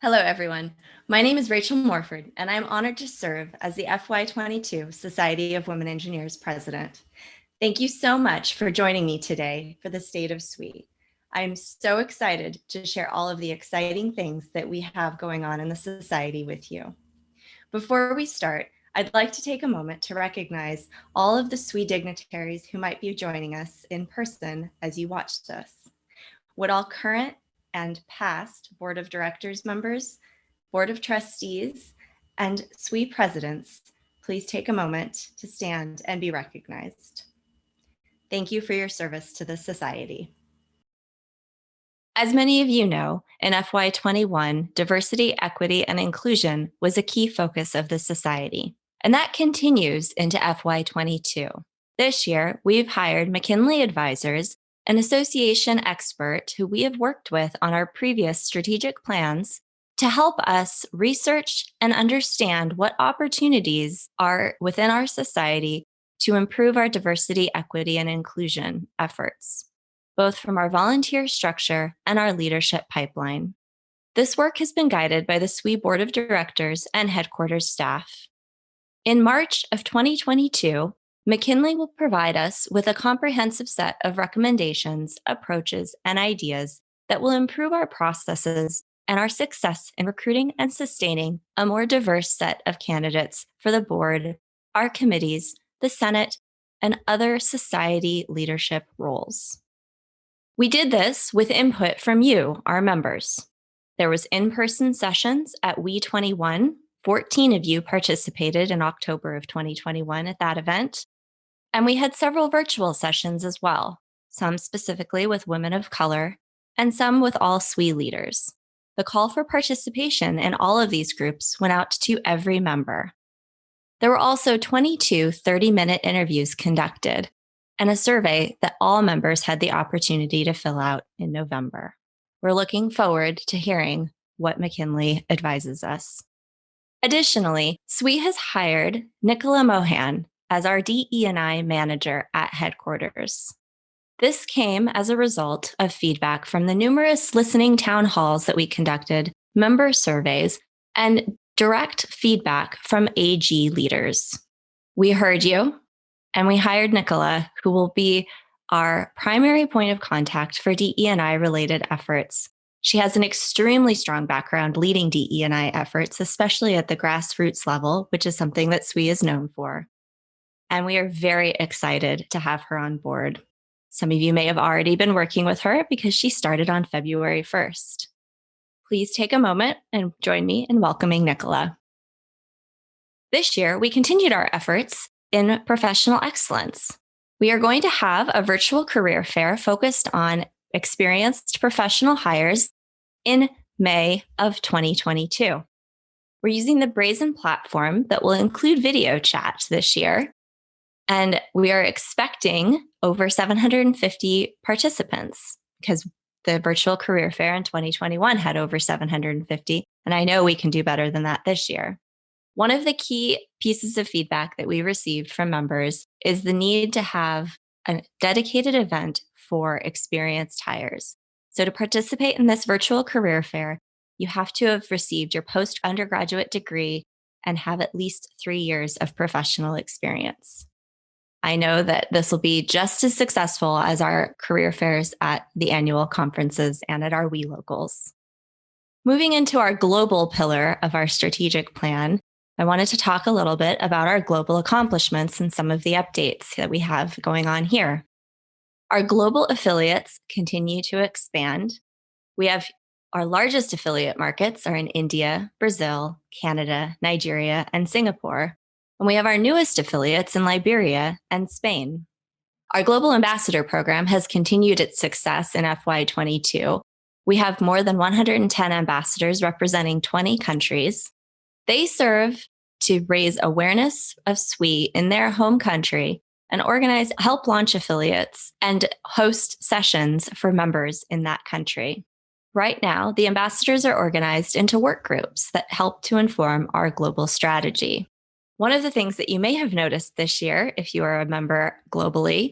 Hello, everyone. My name is Rachel Morford, and I'm honored to serve as the FY22 Society of Women Engineers President. Thank you so much for joining me today for the State of SWE. I'm so excited to share all of the exciting things that we have going on in the Society with you. Before we start, I'd like to take a moment to recognize all of the SWE dignitaries who might be joining us in person as you watch this. Would all current and past Board of Directors members, Board of Trustees, and SWE presidents please take a moment to stand and be recognized. Thank you for your service to the Society. As many of you know, in FY21, diversity, equity, and inclusion was a key focus of the Society, and that continues into FY22. This year, we've hired McKinley Advisors, an association expert who we have worked with on our previous strategic plans to help us research and understand what opportunities are within our society to improve our diversity, equity, and inclusion efforts, both from our volunteer structure and our leadership pipeline. This work has been guided by the SWE Board of Directors and headquarters staff. In March of 2022, McKinley will provide us with a comprehensive set of recommendations, approaches, and ideas that will improve our processes and our success in recruiting and sustaining a more diverse set of candidates for the board, our committees, the Senate, and other society leadership roles. We did this with input from you, our members. There was in-person sessions at WE21. 14 of you participated in October of 2021 at that event. And we had several virtual sessions as well, some specifically with women of color and some with all SWE leaders. The call for participation in all of these groups went out to every member. There were also 22 30-minute interviews conducted and a survey that all members had the opportunity to fill out in November. We're looking forward to hearing what McKinley advises us. Additionally, SWE has hired Nicola Mohan as our DE&I manager at headquarters. This came as a result of feedback from the numerous listening town halls that we conducted, member surveys, and direct feedback from AG leaders. We heard you, and we hired Nicola, who will be our primary point of contact for DE&I related efforts. She has an extremely strong background leading DE&I efforts, especially at the grassroots level, which is something that SWE is known for. And we are very excited to have her on board. Some of you may have already been working with her because she started on February 1st. Please take a moment and join me in welcoming Nicola. This year, we continued our efforts in professional excellence. We are going to have a virtual career fair focused on experienced professional hires in May of 2022. We're using the Brazen platform that will include video chat this year. And we are expecting over 750 participants because the virtual career fair in 2021 had over 750. And I know we can do better than that this year. One of the key pieces of feedback that we received from members is the need to have a dedicated event for experienced hires. So to participate in this virtual career fair, you have to have received your post-undergraduate degree and have at least 3 years of professional experience. I know that this will be just as successful as our career fairs at the annual conferences and at our WE locals. Moving into our global pillar of our strategic plan, I wanted to talk a little bit about our global accomplishments and some of the updates that we have going on here. Our global affiliates continue to expand. We have our largest affiliate markets are in India, Brazil, Canada, Nigeria, and Singapore. And we have our newest affiliates in Liberia and Spain. Our Global Ambassador Program has continued its success in FY22. We have more than 110 ambassadors representing 20 countries. They serve to raise awareness of SWE in their home country and help launch affiliates and host sessions for members in that country. Right now, the ambassadors are organized into work groups that help to inform our global strategy. One of the things that you may have noticed this year, if you are a member globally,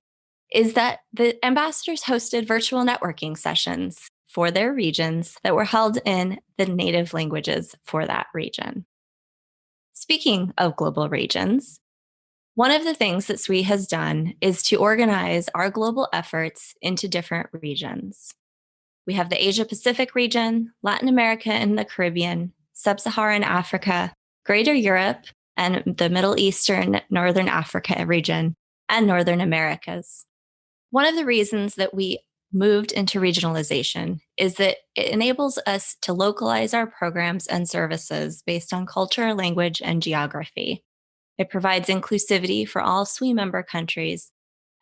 is that the ambassadors hosted virtual networking sessions for their regions that were held in the native languages for that region. Speaking of global regions, one of the things that SWE has done is to organize our global efforts into different regions. We have the Asia Pacific region, Latin America and the Caribbean, Sub-Saharan Africa, Greater Europe, and the Middle Eastern, Northern Africa region, and Northern Americas. One of the reasons that we moved into regionalization is that it enables us to localize our programs and services based on culture, language, and geography. It provides inclusivity for all SWE member countries,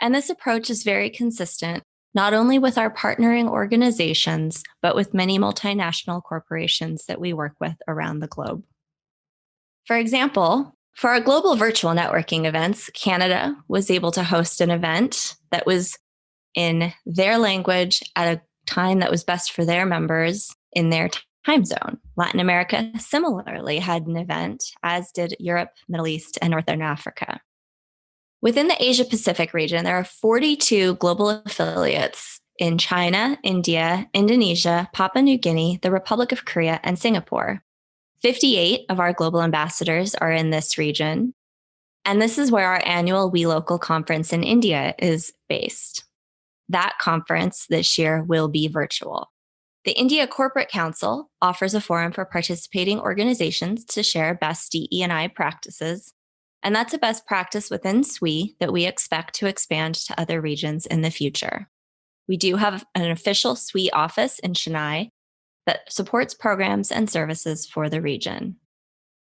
and this approach is very consistent not only with our partnering organizations, but with many multinational corporations that we work with around the globe. For example, for our global virtual networking events, Canada was able to host an event that was in their language at a time that was best for their members in their time zone. Latin America similarly had an event, as did Europe, Middle East, and Northern Africa. Within the Asia Pacific region, there are 42 global affiliates in China, India, Indonesia, Papua New Guinea, the Republic of Korea, and Singapore. 58 of our global ambassadors are in this region, and this is where our annual We Local conference in India is based. That conference this year will be virtual. The India Corporate Council offers a forum for participating organizations to share best DE&I practices, and that's a best practice within SWE that we expect to expand to other regions in the future. We do have an official SWE office in Chennai that supports programs and services for the region.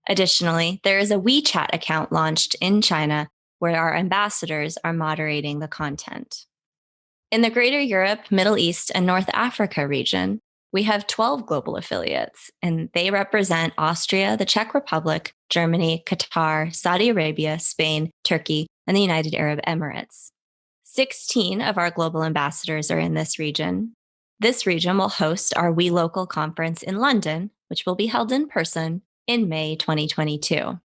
Additionally, there is a WeChat account launched in China where our ambassadors are moderating the content. In the Greater Europe, Middle East, and North Africa region, we have 12 global affiliates, and they represent Austria, the Czech Republic, Germany, Qatar, Saudi Arabia, Spain, Turkey, and the United Arab Emirates. 16 of our global ambassadors are in this region. This region will host our We Local conference in London, which will be held in person in May 2022.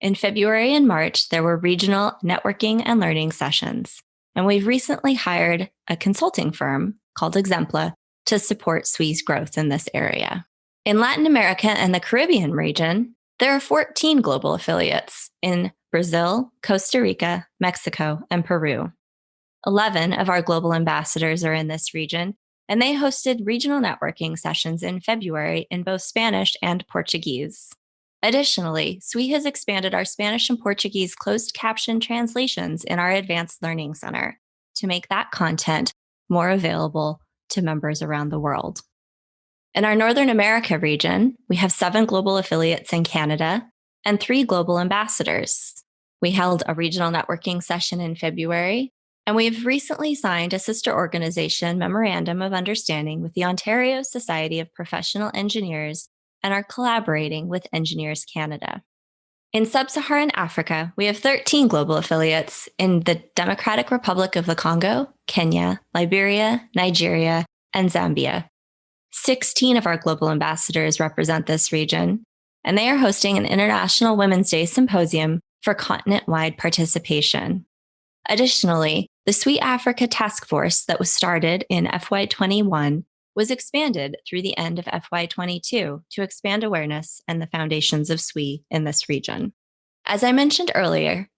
In February and March, there were regional networking and learning sessions, and we've recently hired a consulting firm called Exempla to support SWE's growth in this area. In Latin America and the Caribbean region, there are 14 global affiliates in Brazil, Costa Rica, Mexico, and Peru. 11 of our global ambassadors are in this region, and they hosted regional networking sessions in February in both Spanish and Portuguese. Additionally, SWE has expanded our Spanish and Portuguese closed caption translations in our Advanced Learning Center to make that content more available to members around the world. In our Northern America region, we have 7 global affiliates in Canada and 3 global ambassadors. We held a regional networking session in February, and we have recently signed a sister organization memorandum of understanding with the Ontario Society of Professional Engineers and are collaborating with Engineers Canada. In Sub-Saharan Africa, we have 13 global affiliates in the Democratic Republic of the Congo, Kenya, Liberia, Nigeria, and Zambia. 16 of our global ambassadors represent this region, and they are hosting an International Women's Day Symposium for continent-wide participation. Additionally, the SWE Africa Task Force that was started in FY21 was expanded through the end of FY22 to expand awareness and the foundations of SWE in this region. As I mentioned earlier,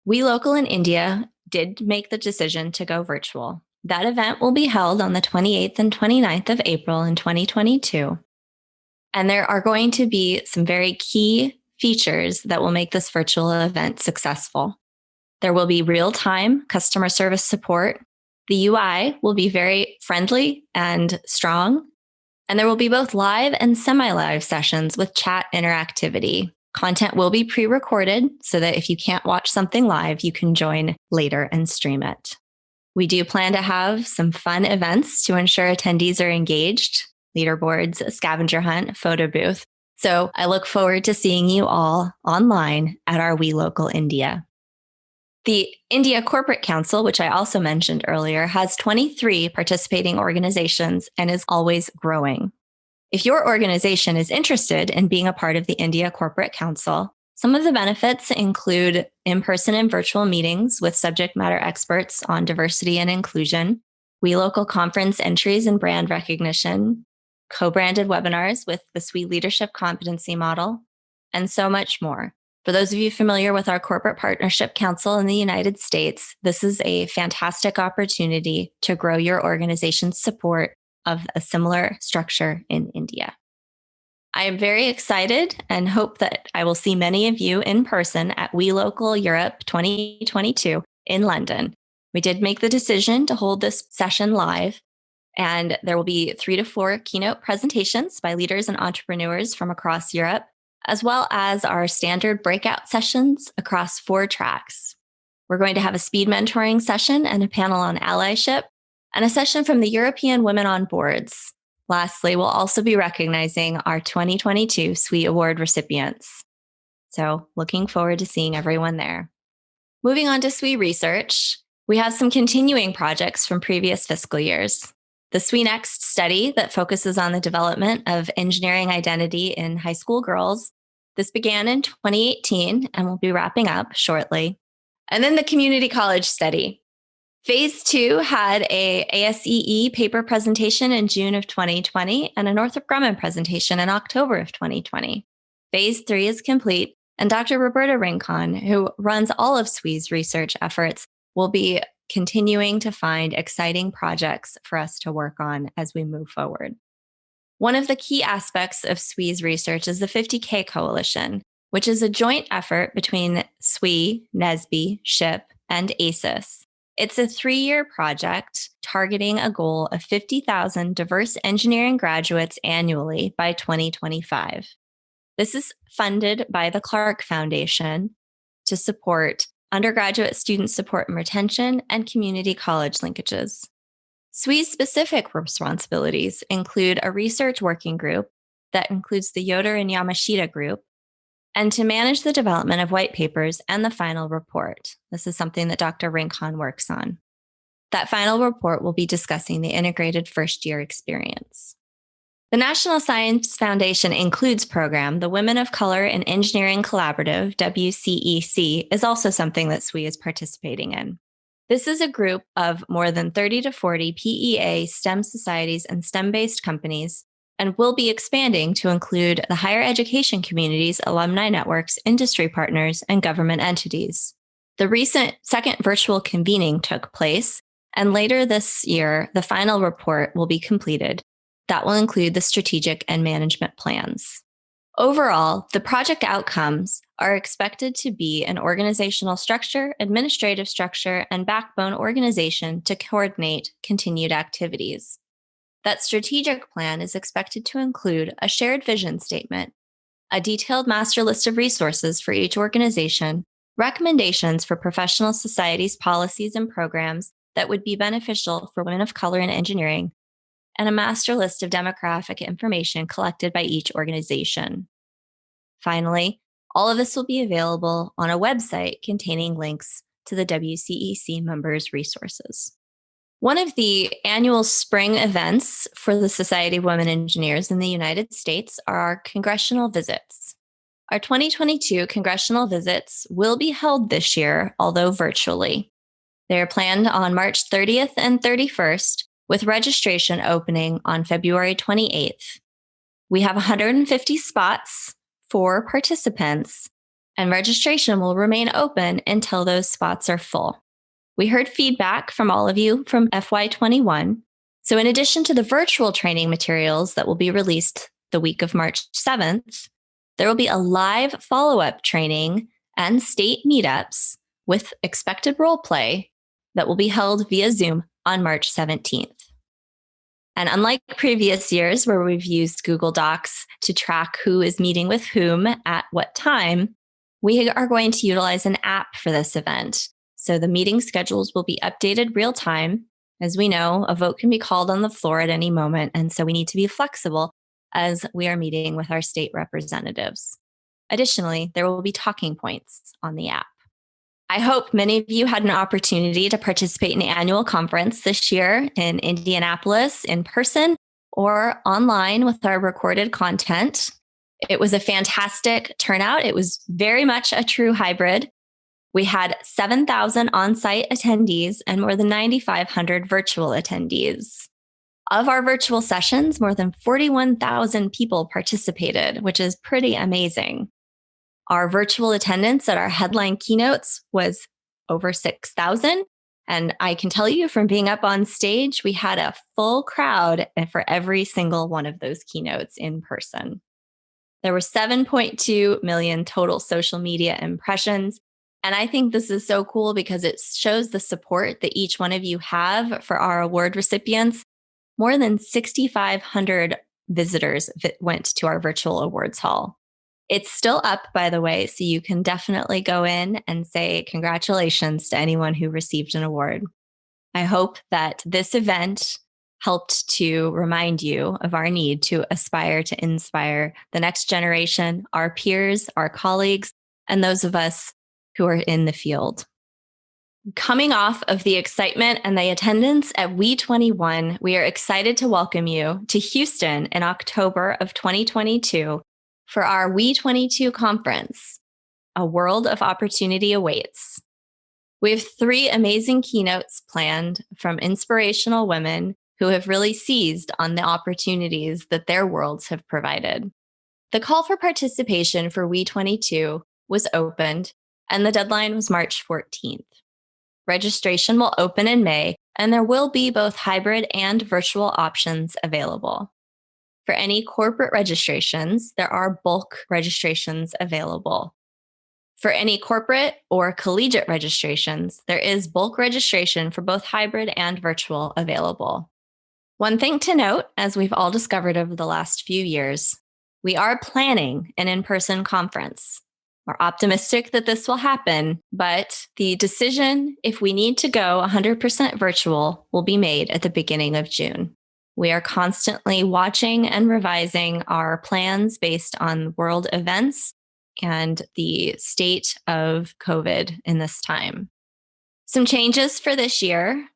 We Local in India did make the decision to go virtual. That event will be held on the 28th and 29th of April in 2022. And there are going to be some very key features that will make this virtual event successful. There will be real-time customer service support. The UI will be very friendly and strong, and there will be both live and semi-live sessions with chat interactivity. Content will be pre-recorded so that if you can't watch something live, you can join later and stream it. We do plan to have some fun events to ensure attendees are engaged, leaderboards, a scavenger hunt, photo booth. So I look forward to seeing you all online at our We Local India. The India Corporate Council, which I also mentioned earlier, has 23 participating organizations and is always growing. If your organization is interested in being a part of the India Corporate Council, some of the benefits include in-person and virtual meetings with subject matter experts on diversity and inclusion, We Local conference entries and brand recognition, co-branded webinars with the SWE Leadership Competency Model, and so much more. For those of you familiar with our Corporate Partnership Council in the United States, this is a fantastic opportunity to grow your organization's support of a similar structure in India. I am very excited and hope that I will see many of you in person at We Local Europe 2022 in London. We did make the decision to hold this session live, and there will be 3 to 4 keynote presentations by leaders and entrepreneurs from across Europe, as well as our standard breakout sessions across 4 tracks. We're going to have a speed mentoring session and a panel on allyship, and a session from the European Women on Boards. Lastly, we'll also be recognizing our 2022 SWE Award recipients. So looking forward to seeing everyone there. Moving on to SWE research, we have some continuing projects from previous fiscal years. The Sweetnext study that focuses on the development of engineering identity in high school girls. This began in 2018 and will be wrapping up shortly. And then the community college study. Phase 2 had a ASEE paper presentation in June of 2020 and a Northrop Grumman presentation in October of 2020. Phase 3 is complete, and Dr. Roberta Rincon, who runs all of SWE's research efforts, will be continuing to find exciting projects for us to work on as we move forward. One of the key aspects of SWE's research is the 50K Coalition, which is a joint effort between SWE, NSBE, SHIP, and ACES. It's a 3-year project targeting a goal of 50,000 diverse engineering graduates annually by 2025. This is funded by the Clark Foundation to support undergraduate student support and retention and community college linkages. SWE's specific responsibilities include a research working group that includes the Yoder and Yamashita group, and to manage the development of white papers and the final report. This is something that Dr. Rincon works on. That final report will be discussing the integrated first-year experience. The National Science Foundation Includes program, the Women of Color in Engineering Collaborative, WCEC, is also something that SWE is participating in. This is a group of more than 30 to 40 PEA STEM societies and STEM-based companies, and will be expanding to include the higher education communities, alumni networks, industry partners, and government entities. The recent second virtual convening took place, and later this year, the final report will be completed. That will include the strategic and management plans. Overall, the project outcomes are expected to be an organizational structure, administrative structure, and backbone organization to coordinate continued activities. That strategic plan is expected to include a shared vision statement, a detailed master list of resources for each organization, recommendations for professional societies, policies, and programs that would be beneficial for women of color in engineering, and a master list of demographic information collected by each organization. Finally, all of this will be available on a website containing links to the WCEC members' resources. One of the annual spring events for the Society of Women Engineers in the United States are our congressional visits. Our 2022 congressional visits will be held this year, although virtually. They are planned on March 30th and 31st, with registration opening on February 28th. We have 150 spots for participants, and registration will remain open until those spots are full. We heard feedback from all of you from FY21. So in addition to the virtual training materials that will be released the week of March 7th, there will be a live follow-up training and state meetups with expected role play that will be held via Zoom on March 17th. And unlike previous years where we've used Google Docs to track who is meeting with whom at what time, we are going to utilize an app for this event. So the meeting schedules will be updated real time. As we know, a vote can be called on the floor at any moment, and so we need to be flexible as we are meeting with our state representatives. Additionally, there will be talking points on the app. I hope many of you had an opportunity to participate in the annual conference this year in Indianapolis in person or online with our recorded content. It was a fantastic turnout. It was very much a true hybrid. We had 7,000 on-site attendees and more than 9,500 virtual attendees. Of our virtual sessions, more than 41,000 people participated, which is pretty amazing. Our virtual attendance at our headline keynotes was over 6,000. And I can tell you from being up on stage, we had a full crowd for every single one of those keynotes in person. There were 7.2 million total social media impressions. And I think this is so cool because it shows the support that each one of you have for our award recipients. More than 6,500 visitors went to our virtual awards hall. It's still up, by the way, so you can definitely go in and say congratulations to anyone who received an award. I hope that this event helped to remind you of our need to aspire to inspire the next generation, our peers, our colleagues, and those of us who are in the field. Coming off of the excitement and the attendance at WE21, we are excited to welcome you to Houston in October of 2022 for our WE22 conference. A world of opportunity awaits. We have 3 amazing keynotes planned from inspirational women who have really seized on the opportunities that their worlds have provided. The call for participation for WE22 was opened, and the deadline was March 14th. Registration will open in May, and there will be both hybrid and virtual options available. For any corporate registrations, there are bulk registrations available. For any corporate or collegiate registrations, there is bulk registration for both hybrid and virtual available. One thing to note, as we've all discovered over the last few years, we are planning an in-person conference. We're optimistic that this will happen, but the decision if we need to go 100% virtual will be made at the beginning of June. We are constantly watching and revising our plans based on world events and the state of COVID in this time. Some changes for this year.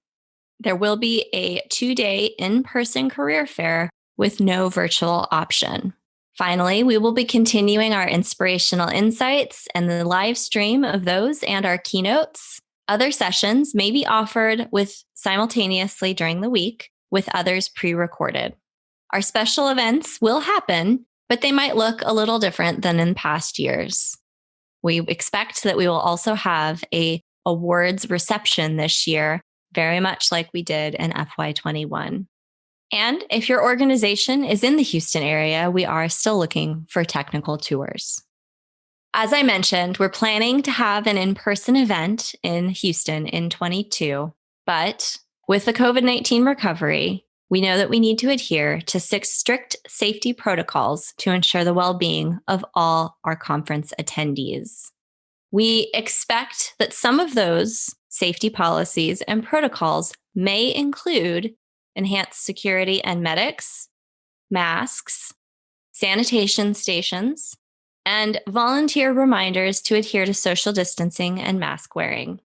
There will be a 2-day in-person career fair with no virtual option. Finally, we will be continuing our inspirational insights and the live stream of those and our keynotes. Other sessions may be offered simultaneously during the week, with others pre-recorded. Our special events will happen, but they might look a little different than in past years. We expect that we will also have an awards reception this year, very much like we did in FY21. And if your organization is in the Houston area, we are still looking for technical tours. As I mentioned, we're planning to have an in-person event in Houston in 22, but with the COVID-19 recovery, we know that we need to adhere to 6 strict safety protocols to ensure the well-being of all our conference attendees. We expect that some of those safety policies and protocols may include enhanced security and medics, masks, sanitation stations, and volunteer reminders to adhere to social distancing and mask wearing.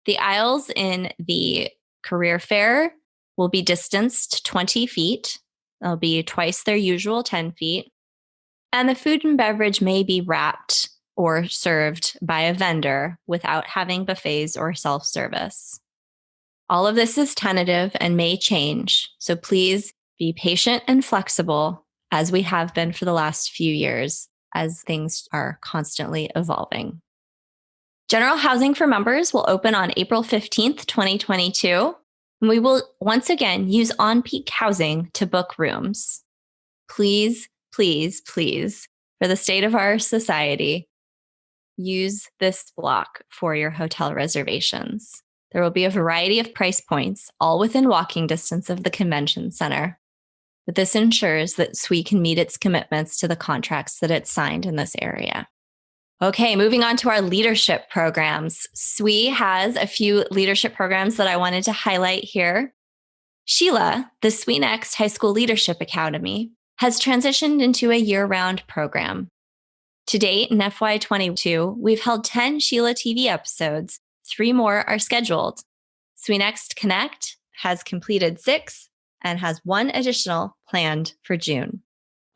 The aisles in the career fair will be distanced 20 feet. They'll be twice their usual 10 feet. And the food and beverage may be wrapped or served by a vendor without having buffets or self-service. All of this is tentative and may change, so please be patient and flexible as we have been for the last few years as things are constantly evolving. General housing for members will open on April 15th, 2022, and we will once again use on-peak housing to book rooms. Please, please, please, for the state of our society, use this block for your hotel reservations. There will be a variety of price points, all within walking distance of the convention center. But this ensures that SWE can meet its commitments to the contracts that it signed in this area. Okay, moving on to our leadership programs. SWE has a few leadership programs that I wanted to highlight here. Sheila, the Sweetnext High School Leadership Academy, has transitioned into a year-round program. To date, in FY22, we've held 10 Sheila TV episodes. 3 more are scheduled. Sweetnext Connect has completed 6 and has 1 additional planned for June.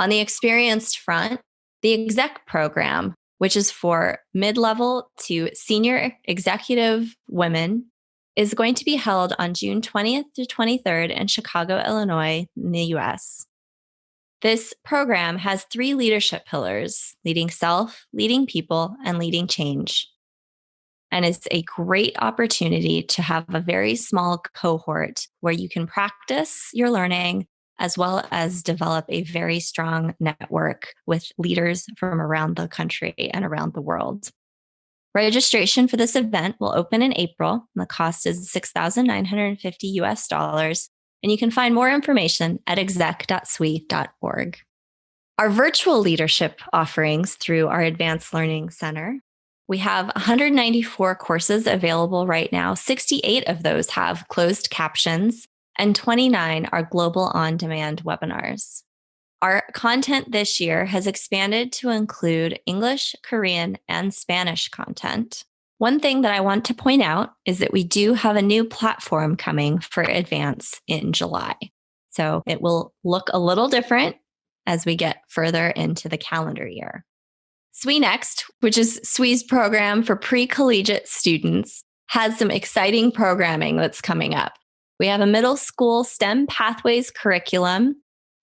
On the experienced front, the exec program which is for mid-level to senior executive women, is going to be held on June 20th to 23rd in Chicago, Illinois, in the US. This program has 3 leadership pillars: leading self, leading people, and leading change. And it's a great opportunity to have a very small cohort where you can practice your learning as well as develop a very strong network with leaders from around the country and around the world. Registration for this event will open in April, and the cost is $6,950 US, and you can find more information at exec.swe.org. Our virtual leadership offerings through our Advanced Learning Center, we have 194 courses available right now. 68 of those have closed captions, and 29 are global on-demand webinars. Our content this year has expanded to include English, Korean, and Spanish content. One thing that I want to point out is that we do have a new platform coming for Advance in July. So it will look a little different as we get further into the calendar year. Sweetnext, which is SWE's program for pre-collegiate students, has some exciting programming that's coming up. We have a middle school STEM Pathways curriculum,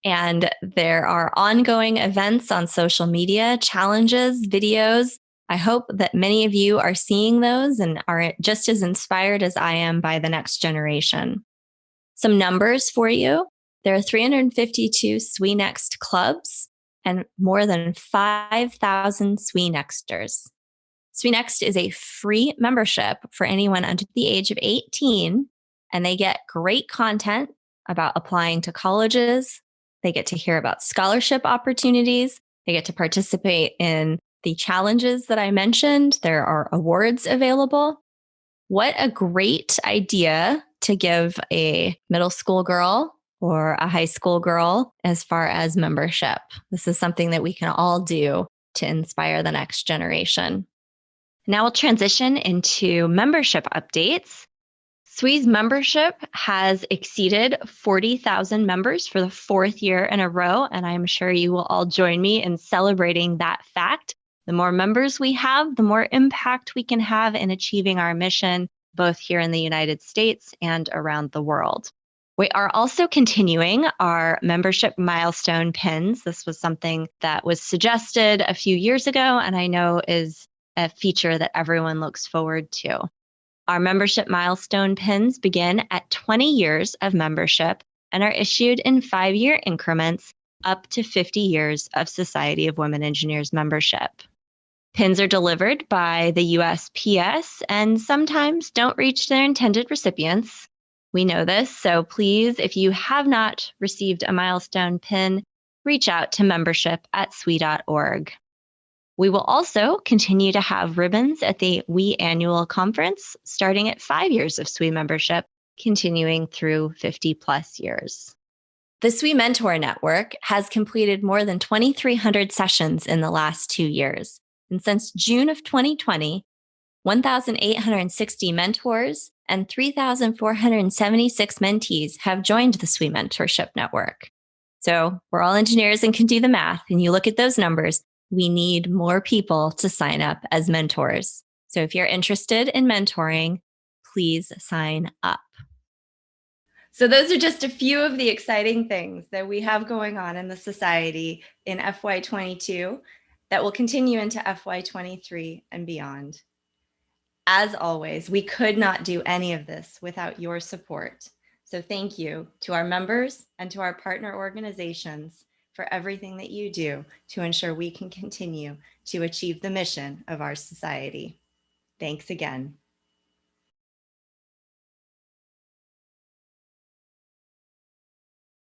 and there are ongoing events on social media, challenges, videos. I hope that many of you are seeing those and are just as inspired as I am by the next generation. Some numbers for you. There are 352 Sweetnext clubs and more than 5,000 Sweetnexters. Sweetnext is a free membership for anyone under the age of 18, and they get great content about applying to colleges. They get to hear about scholarship opportunities. They get to participate in the challenges that I mentioned. There are awards available. What a great idea to give a middle school girl or a high school girl as far as membership. This is something that we can all do to inspire the next generation. Now we'll transition into membership updates. SWE's membership has exceeded 40,000 members for the 4th year in a row, and I'm sure you will all join me in celebrating that fact. The more members we have, the more impact we can have in achieving our mission, both here in the United States and around the world. We are also continuing our membership milestone pins. This was something that was suggested a few years ago, and I know is a feature that everyone looks forward to. Our membership milestone pins begin at 20 years of membership and are issued in 5-year increments up to 50 years of Society of Women Engineers membership. Pins are delivered by the USPS and sometimes don't reach their intended recipients. We know this, so please, if you have not received a milestone pin, reach out to membership@SWE.org. We will also continue to have ribbons at the WE Annual Conference, starting at 5 years of SWE membership, continuing through 50 plus years. The SWE Mentor Network has completed more than 2,300 sessions in the last 2 years. And since June of 2020, 1,860 mentors and 3,476 mentees have joined the SWE Mentorship Network. So we're all engineers and can do the math, and you look at those numbers, we need more people to sign up as mentors. So if you're interested in mentoring, please sign up. So those are just a few of the exciting things that we have going on in the society in FY22 that will continue into FY23 and beyond. As always, we could not do any of this without your support. So thank you to our members and to our partner organizations for everything that you do to ensure we can continue to achieve the mission of our society. Thanks again.